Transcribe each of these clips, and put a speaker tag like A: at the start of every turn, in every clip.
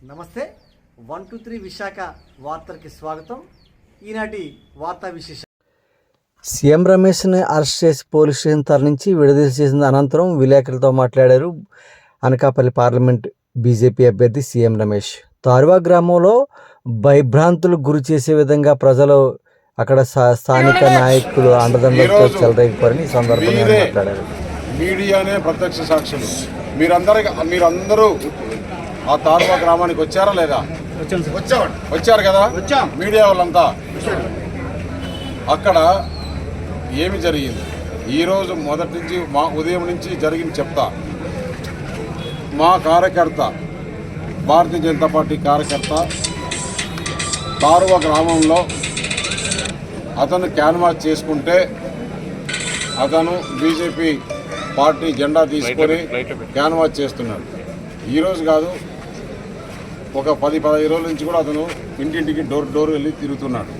A: నమస్తే 123 విశాఖ వార్తలకి స్వాగతం. ఈనాటి వార్తా విశేషం.
B: సీఎం రమేష్ని అరెస్ట్ చేసి పోలీస్ స్టేషన్ తరలించి విడుదల చేసిన అనంతరం విలేకరులతో మాట్లాడారు అనకాపల్లి పార్లమెంట్ బీజేపీ అభ్యర్థి సీఎం రమేష్. తారువా గ్రామంలో భయభ్రాంతులకు గురి చేసే విధంగా ప్రజలు అక్కడ స్థానిక నాయకులు అండదండలతో చెలరేగిపోరని ఈ సందర్భంగా మాట్లాడారు.
C: మీడియానే ప్రత్యక్ష సాక్షులు. మీరందరూ ఆ తారువా గ్రామానికి వచ్చారా లేదా? వచ్చారు కదా మీడియా వాళ్ళంతా. అక్కడ ఏమి జరిగింది ఈరోజు మొదటి నుంచి ఉదయం నుంచి జరిగింది చెప్తా. మా కార్యకర్త, భారతీయ జనతా పార్టీ కార్యకర్త తారువా గ్రామంలో అతను క్యాన్వాస్ చేసుకుంటే అతను బీజేపీ పార్టీ జెండా తీసుకొని క్యాన్వాస్ చేస్తున్నాడు. ఈరోజు కాదు, ఒక 10-15 రోజుల నుంచి కూడా అతను ఇంటింటికి డోర్ వెళ్ళి తిరుగుతున్నాడు.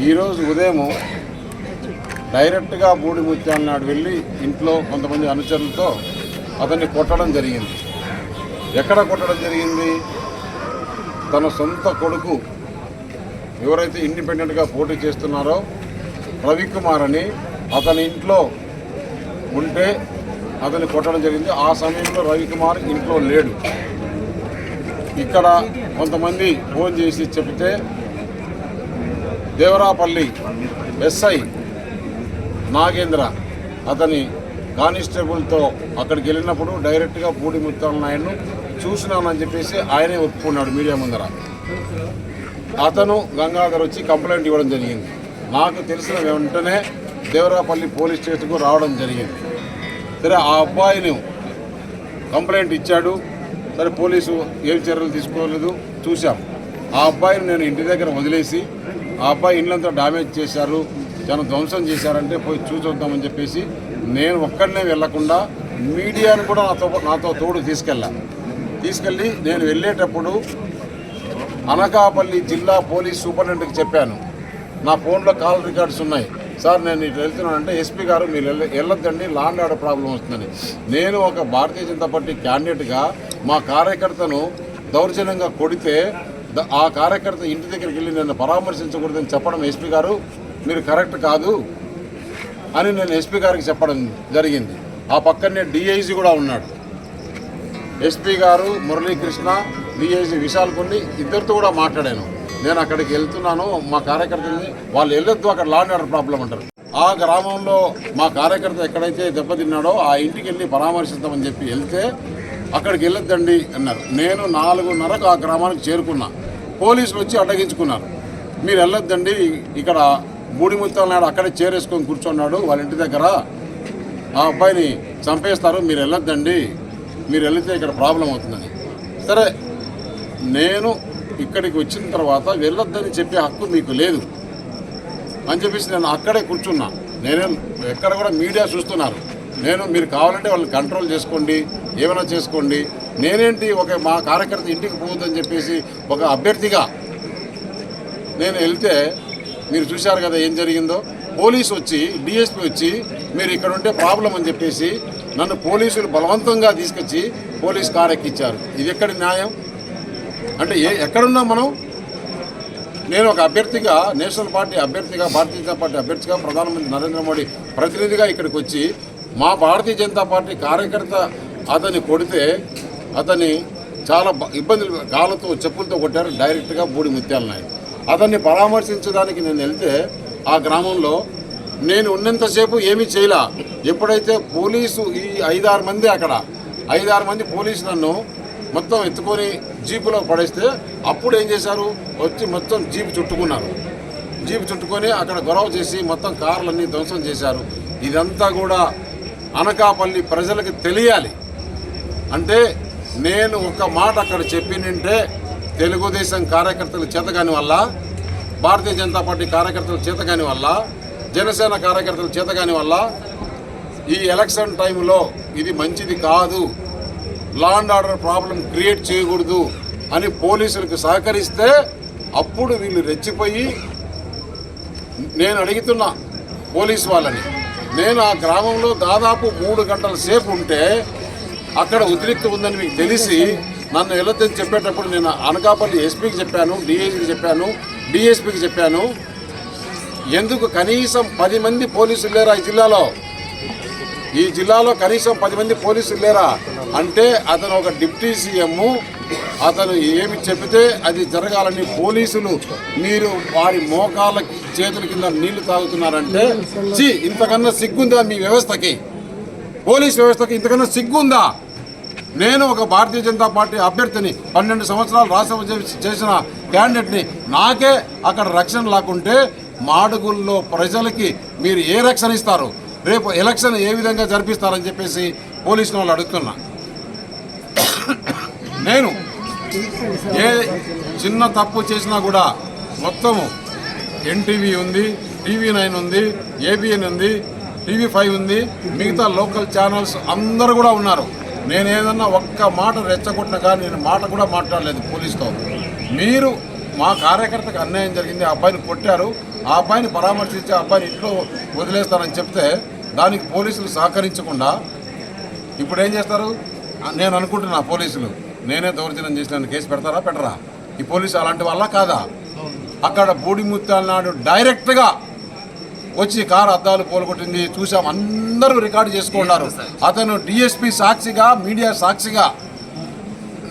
C: ఈరోజు ఉదయం డైరెక్ట్గా బూడి ముత్యాల నాడు వెళ్ళి ఇంట్లో కొంతమంది అనుచరులతో అతన్ని కొట్టడం జరిగింది. ఎక్కడ కొట్టడం జరిగింది? తన సొంత కొడుకు ఎవరైతే ఇండిపెండెంట్గా పోటీ చేస్తున్నారో రవికుమార్ అని అతని ఇంట్లో ఉంటే అతన్ని కొట్టడం జరిగింది. ఆ సమయంలో రవికుమార్ ఇంట్లో లేడు. ఇక్కడ కొంతమంది ఫోన్ చేసి చెప్తే దేవరాపల్లి ఎస్ఐ నాగేంద్ర అతని కానిస్టేబుల్తో అక్కడికి వెళ్ళినప్పుడు డైరెక్ట్గా పూడి ముత్యాల నాయుడును చూసినానని చెప్పేసి ఆయనే ఒప్పుకున్నాడు మీడియా ముందర. అతను గంగాధర్ వచ్చి కంప్లైంట్ ఇవ్వడం జరిగింది. నాకు తెలిసిన వెంటనే దేవరాపల్లి పోలీస్ స్టేషన్కు రావడం జరిగింది. సరే, ఆ అబ్బాయిని కంప్లైంట్ ఇచ్చాడు. సరే, పోలీసు ఏం చర్యలు తీసుకోలేదు చూశాం. ఆ అబ్బాయిని నేను ఇంటి దగ్గర వదిలేసి ఆ అబ్బాయి ఇళ్ళంతా డ్యామేజ్ చేశారు, చాలా ధ్వంసం చేశారంటే పోయి చూసొద్దామని చెప్పేసి నేను ఒక్కడనే వెళ్లకుండా మీడియాను కూడా నాతో తోడు తీసుకెళ్ళి నేను వెళ్ళేటప్పుడు అనకాపల్లి జిల్లా పోలీస్ సూపరింటెండెంట్కి చెప్పాను. నా ఫోన్లో కాల్ రికార్డ్స్ ఉన్నాయి. సార్, నేను ఇటు వెళ్తున్నానంటే ఎస్పీ గారు మీరు వెళ్ళొద్దండి, లా అండ్ ఆర్డర్ ప్రాబ్లం వస్తుందని. నేను ఒక భారతీయ జనతా పార్టీ క్యాండిడేట్గా మా కార్యకర్తను దౌర్జన్యంగా కొడితే ఆ కార్యకర్త ఇంటి దగ్గరికి వెళ్ళి నన్ను పరామర్శించకూడదని చెప్పడం ఎస్పీ గారు మీరు కరెక్ట్ కాదు అని నేను ఎస్పీ గారికి చెప్పడం జరిగింది. ఆ పక్కనే డిఐజీ కూడా ఉన్నాడు. ఎస్పీ గారు మురళీకృష్ణ, డిఐజీ విశాల్ కొన్ని ఇద్దరితో కూడా మాట్లాడాను. నేను అక్కడికి వెళ్తున్నాను, మా కార్యకర్తని వాళ్ళు వెళ్ళొద్దు, అక్కడ లా అండ్ ఆర్డర్ ప్రాబ్లం అంటారు. ఆ గ్రామంలో మా కార్యకర్త ఎక్కడైతే దెబ్బతిన్నాడో ఆ ఇంటికి వెళ్ళి పరామర్శిద్దామని చెప్పి వెళ్తే అక్కడికి వెళ్ళొద్దండి అన్నారు. నేను 4:30కు ఆ గ్రామానికి చేరుకున్నా. పోలీసులు వచ్చి అడ్డగించుకున్నారు. మీరు వెళ్ళొద్దండి, ఇక్కడ బూడి ముత్యాల నాయుడు అక్కడే చేరేసుకొని కూర్చున్నాడు వాళ్ళ ఇంటి దగ్గర, ఆ అబ్బాయిని చంపేస్తారు, మీరు వెళ్ళొద్దండి, మీరు వెళితే ఇక్కడ ప్రాబ్లం అవుతుందని. సరే, నేను ఇక్కడికి వచ్చిన తర్వాత వెళ్ళొద్దని చెప్పే హక్కు మీకు లేదు అని చెప్పేసి నేను అక్కడే కూర్చున్నా. నేనేం ఎక్కడ కూడా మీడియా చూస్తున్నారు. మీరు కావాలంటే వాళ్ళని కంట్రోల్ చేసుకోండి, ఏమైనా చేసుకోండి. నేనేంటి మా కార్యకర్త ఇంటికి పోవద్దని చెప్పేసి ఒక అభ్యర్థిగా నేను వెళ్తే మీరు చూశారు కదా ఏం జరిగిందో. పోలీసు వచ్చి, డిఎస్పీ వచ్చి మీరు ఇక్కడ ఉంటే ప్రాబ్లం అని చెప్పేసి నన్ను పోలీసులు బలవంతంగా తీసుకొచ్చి పోలీస్ కారు ఎక్కించారు. ఇది ఎక్కడి న్యాయం? అంటే ఎక్కడున్నాం మనం? నేను ఒక అభ్యర్థిగా, నేషనల్ పార్టీ అభ్యర్థిగా, భారతీయ జనతా పార్టీ అభ్యర్థిగా, ప్రధానమంత్రి నరేంద్ర మోడీ ప్రతినిధిగా ఇక్కడికి వచ్చి మా భారతీయ జనతా పార్టీ కార్యకర్త అతన్ని కొడితే అతన్ని చాలా ఇబ్బందులు, కాళ్ళతో చెప్పులతో కొట్టారు డైరెక్ట్గా బూడి ముత్యాల నాయుడు. అతన్ని పరామర్శించడానికి నేను వెళ్తే ఆ గ్రామంలో నేను ఉన్నంతసేపు ఏమీ చేయలా. ఎప్పుడైతే పోలీసు ఈ 5-6 మంది అక్కడ 5-6 మంది పోలీసు నన్ను మొత్తం ఎత్తుకొని జీపులో పడేస్తే అప్పుడు ఏం చేశారు? వచ్చి మొత్తం జీపు చుట్టుకున్నారు. జీపు చుట్టుకొని అక్కడ గొడవ చేసి మొత్తం కార్లన్నీ ధ్వంసం చేశారు. ఇదంతా కూడా అనకాపల్లి ప్రజలకు తెలియాలి. అంటే నేను ఒక మాట అక్కడ చెప్పినంటే తెలుగుదేశం కార్యకర్తల చేతగాని వల్ల, భారతీయ జనతా పార్టీ కార్యకర్తల చేతగాని వల్ల, జనసేన కార్యకర్తల చేతగాని వల్ల ఈ ఎలక్షన్ టైంలో ఇది మంచిది కాదు, law and order problem create చేయకూడదు అని పోలీసులకు సహకరిస్తే అప్పుడు వీళ్ళు రెచ్చిపోయి నేను అడుగుతున్నా పోలీసు వాళ్ళని. నేను ఆ గ్రామంలో దాదాపు 3 గంటల సేపు ఉంటే అక్కడ ఉద్రిక్త ఉందని మీకు తెలిసి నన్ను వెళ్ళొద్దని చెప్పేటప్పుడు నేను అనకాపల్లి ఎస్పీకి చెప్పాను, డిఐజీకి చెప్పాను, డిఎస్పీకి చెప్పాను. ఎందుకు కనీసం 10 మంది పోలీసులు లేరా ఈ జిల్లాలో కనీసం 10 మంది పోలీసులు లేరా అంటే అతను ఒక డిప్యూటీ సీఎం, అతను ఏమి చెబితే అది జరగాలని పోలీసులు మీరు వారి మోకాళ్ళకి చేతుల కింద నీళ్లు తాగుతున్నారంటే ఇంతకన్నా సిగ్గుందా మీ వ్యవస్థకి? పోలీస్ వ్యవస్థకి ఇంతకన్నా సిగ్గుందా? నేను ఒక భారతీయ జనతా పార్టీ అభ్యర్థిని, 12 సంవత్సరాలు రాష్ట్రసభ చేసిన క్యాండిడేట్ని. నాకే అక్కడ రక్షణ లేకుంటే మాడుగుల్లో ప్రజలకి మీరు ఏ రక్షణ ఇస్తారు? రేపు ఎలక్షన్ ఏ విధంగా జరిపిస్తారని చెప్పేసి పోలీసుల వాళ్ళు అడుగుతున్నా. నేను ఏ చిన్న తప్పు చేసినా కూడా మొత్తము ఎన్టీవీ ఉంది, TV9 ఉంది, ABN ఉంది, TV5 ఉంది, మిగతా లోకల్ ఛానల్స్ అందరూ కూడా ఉన్నారు. నేను ఏదన్నా ఒక్క మాట రెచ్చగొట్టినా కానీ నేను మాట కూడా మాట్లాడలేదు పోలీసుతో. మీరు మా కార్యకర్తకు అన్యాయం జరిగింది, ఆ అబ్బాయిని కొట్టారు, ఆ అబ్బాయిని పరామర్శించి ఆ అబ్బాయిని ఇంట్లో వదిలేస్తారని చెప్తే దానికి పోలీసులు సహకరించకుండా ఇప్పుడు ఏం చేస్తారు? నేను అనుకుంటున్నా పోలీసులు నేనే దౌర్జన్యం చేసిన కేసు పెడతారా పెట్టరా? ఈ పోలీసు అలాంటి వాళ్ళ కాదా? అక్కడ బూడిముత్యాల నాడు డైరెక్ట్గా వచ్చి కారు అద్దాలు పోలగొట్టింది చూసాం, అందరూ రికార్డు చేసుకున్నారు. అతను డిఎస్పీ సాక్షిగా, మీడియా సాక్షిగా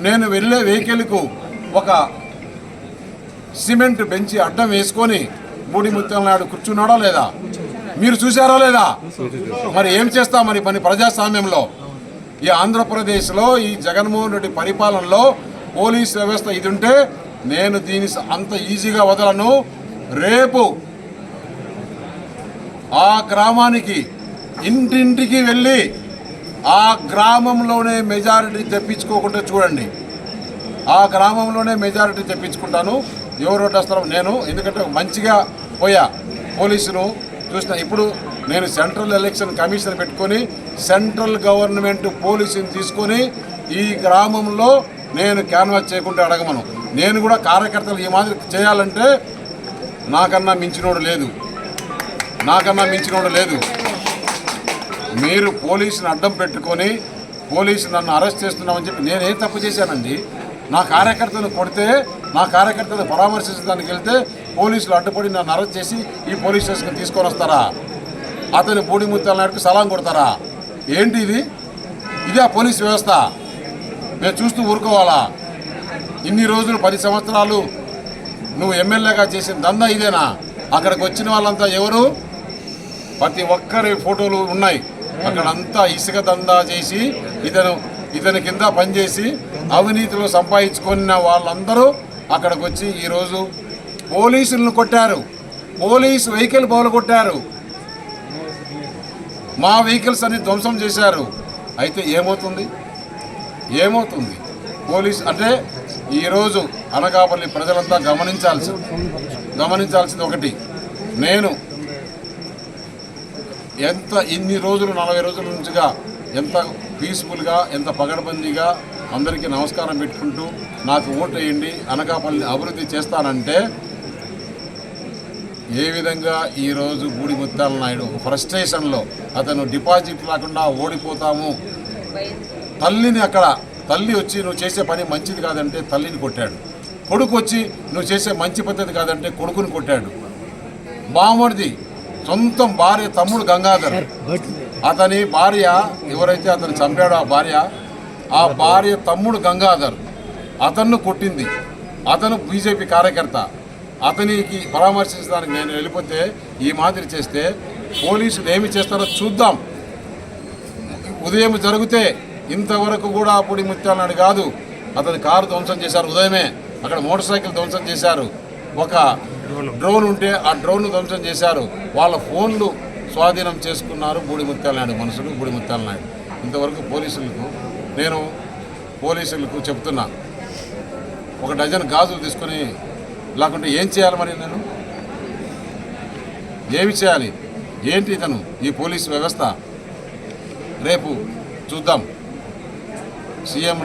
C: నేను వెళ్ళే వెహికల్కు ఒక సిమెంట్ బెంచి అడ్డం వేసుకొని బూడిముత్యాల నాడు కూర్చున్నాడా లేదా? మీరు చూసారా లేదా? మరి ఏం చేస్తాం? మరి ప్రజాస్వామ్యంలో ఈ ఆంధ్రప్రదేశ్లో ఈ జగన్మోహన్ రెడ్డి పరిపాలనలో పోలీస్ వ్యవస్థ ఇది ఉంటే నేను దీన్ని అంత ఈజీగా వదలను. రేపు ఆ గ్రామానికి ఇంటింటికి వెళ్ళి ఆ గ్రామంలోనే మెజారిటీ తెప్పించుకోకుండా చూడండి. ఆ గ్రామంలోనే మెజారిటీ తెప్పించుకుంటాను. ఎవరు ఓటేస్తారో నేను, ఎందుకంటే మంచిగా పోయా పోలీసును చూసిన. ఇప్పుడు నేను సెంట్రల్ ఎలక్షన్ కమిషన్ పెట్టుకొని సెంట్రల్ గవర్నమెంట్ పోలీసుని తీసుకొని ఈ గ్రామంలో నేను క్యాన్వాస్ చేయకుండా అడగమను. నేను కూడా కార్యకర్తలు ఈ మాదిరి చేయాలంటే నాకన్నా మించినోడు లేదు. మీరు పోలీసుని అడ్డం పెట్టుకొని పోలీసు నన్ను అరెస్ట్ చేస్తున్నామని చెప్పి నేను ఏ తప్పు చేశానండి? నా కార్యకర్తను కొడితే, నా కార్యకర్తను పరామర్శించడానికి వెళ్తే పోలీసులు అడ్డుపడి నన్ను అరెస్ట్ చేసి ఈ పోలీస్ స్టేషన్కి తీసుకొని వస్తారా? అతని బూడిముత్యాల నాయుడుకి సలాం కొడతారా? ఏంటి ఇది? ఇదే పోలీస్ వ్యవస్థ? మేము చూస్తూ ఊరుకోవాలా? ఇన్ని రోజులు 10 సంవత్సరాలు నువ్వు ఎమ్మెల్యేగా చేసిన దందా ఇదేనా? అక్కడికి వచ్చిన వాళ్ళంతా ఎవరు? ప్రతి ఒక్కరి ఫోటోలు ఉన్నాయి. అక్కడంతా ఇసుక దందా చేసి ఇతని కింద పనిచేసి అవినీతిలో సంపాదించుకున్న వాళ్ళందరూ అక్కడికి వచ్చి ఈరోజు పోలీసులను కొట్టారు, పోలీసు వెహికల్ పగలగొట్టారు, మా వెహికల్స్ అన్ని ధ్వంసం చేశారు. అయితే ఏమవుతుంది? పోలీస్ అంటే ఈరోజు అనకాపల్లి ప్రజలంతా గమనించాల్సింది ఒకటి. నేను ఇన్ని రోజులు 40 రోజుల నుంచిగా ఎంత పీస్ఫుల్గా, ఎంత పగడబందీగా అందరికీ నమస్కారం పెట్టుకుంటూ నాకు ఓటు వేయండి, అనకాపల్లి అభివృద్ధి చేస్తానంటే ఏ విధంగా ఈరోజు బూడిముత్యాల నాయుడు ఫ్రస్ట్రేషన్లో అతను డిపాజిట్ లేకుండా ఓడిపోతాము, తల్లి వచ్చి నువ్వు చేసే పని మంచిది కాదంటే తల్లిని కొట్టాడు, కొడుకు వచ్చి నువ్వు చేసే మంచి పద్ధతి కాదంటే కొడుకుని కొట్టాడు, బామర్ది సొంతం భార్య తమ్ముడు గంగాధర్ అతని భార్య ఎవరైతే అతను చంపాడో ఆ భార్య తమ్ముడు గంగాధర్ అతన్ని కొట్టింది. అతను బీజేపీ కార్యకర్త. అతనికి పరామర్శించడానికి నేను వెళ్ళిపోతే ఈ మాదిరి చేస్తే పోలీసులు ఏమి చేస్తారో చూద్దాం. ఉదయం జరిగితే ఇంతవరకు కూడా బూడిముత్యాల నాయుడు కాదు, అతని కారు ధ్వంసం చేశారు. ఉదయమే అక్కడ మోటార్ సైకిల్ ధ్వంసం చేశారు. ఒక డ్రోన్ ఉంటే ఆ డ్రోన్ ధ్వంసం చేశారు. వాళ్ళ ఫోన్లు స్వాధీనం చేసుకున్నారు బూడిముత్యాల నాయుడు మనుషులు, బూడిముత్యాల నాయుడు. ఇంతవరకు పోలీసులకు చెప్తున్నా, ఒక డజన్ గాజులు తీసుకొని లేకుంటే ఏం చేయాలి? మరి నేను ఏమి చేయాలి? ఏంటి ఇతను ఈ పోలీసు వ్యవస్థ? రేపు చూద్దాం. సీఎం